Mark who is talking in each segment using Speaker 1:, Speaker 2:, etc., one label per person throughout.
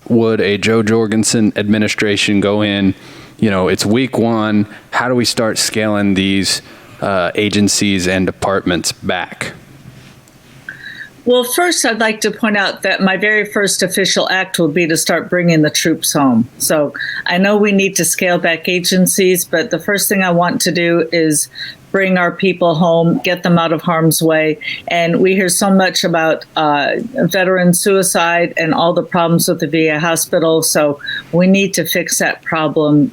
Speaker 1: would a Jo Jorgensen administration go in? It's week one. How do we start scaling these agencies and departments back?
Speaker 2: Well, first, I'd like to point out that my very first official act will be to start bringing the troops home. So I know we need to scale back agencies, but the first thing I want to do is bring our people home, get them out of harm's way. And we hear so much about veteran suicide and all the problems with the VA hospital. So we need to fix that problem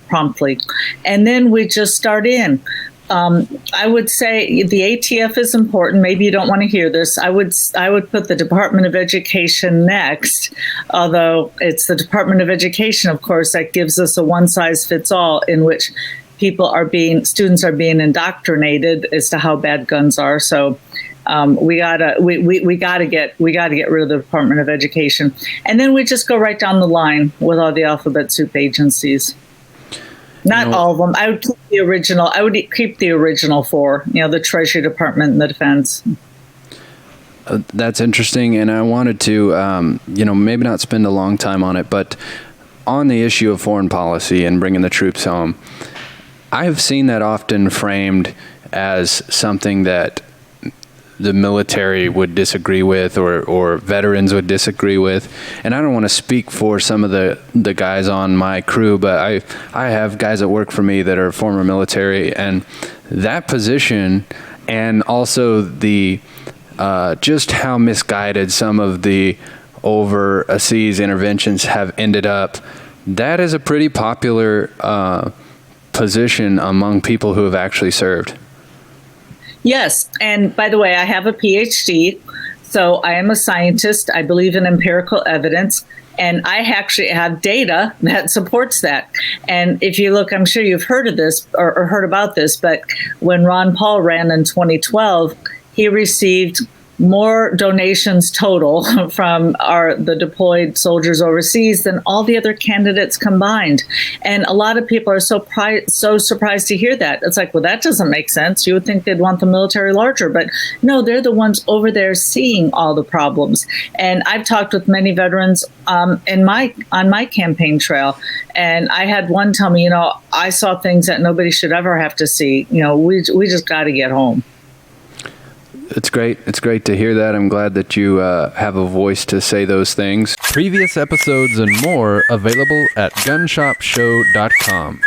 Speaker 2: promptly. And then we just start in. I would say the ATF is important. Maybe you don't want to hear this. I would put the Department of Education next, although it's the Department of Education, of course, that gives us a one-size-fits-all in which students are being indoctrinated as to how bad guns are. So we gotta get rid of the Department of Education, and then we just go right down the line with all the alphabet soup agencies. Not all of them. I would keep the original. I would keep the original four. The Treasury Department and the Defense.
Speaker 1: That's interesting, and I wanted to, maybe not spend a long time on it, but on the issue of foreign policy and bringing the troops home, I have seen that often framed as something that the military would disagree with or veterans would disagree with. And I don't want to speak for some of the guys on my crew, but I have guys that work for me that are former military, and that position, and also the just how misguided some of the overseas interventions have ended up, that is a pretty popular position among people who have actually served.
Speaker 2: Yes. And by the way, I have a PhD, so I am a scientist. I believe in empirical evidence, and I actually have data that supports that. And if you look, I'm sure you've heard of this or heard about this, but when Ron Paul ran in 2012, he received more donations total from the deployed soldiers overseas than all the other candidates combined. And a lot of people are so surprised to hear that. It's like, well, that doesn't make sense. You would think they'd want the military larger, but no, they're the ones over there seeing all the problems. And I've talked with many veterans on my campaign trail, and I had one tell me, I saw things that nobody should ever have to see. We just got to get home.
Speaker 1: It's great. It's great to hear that. I'm glad that you have a voice to say those things.
Speaker 3: Previous episodes and more available at gunshopshow.com.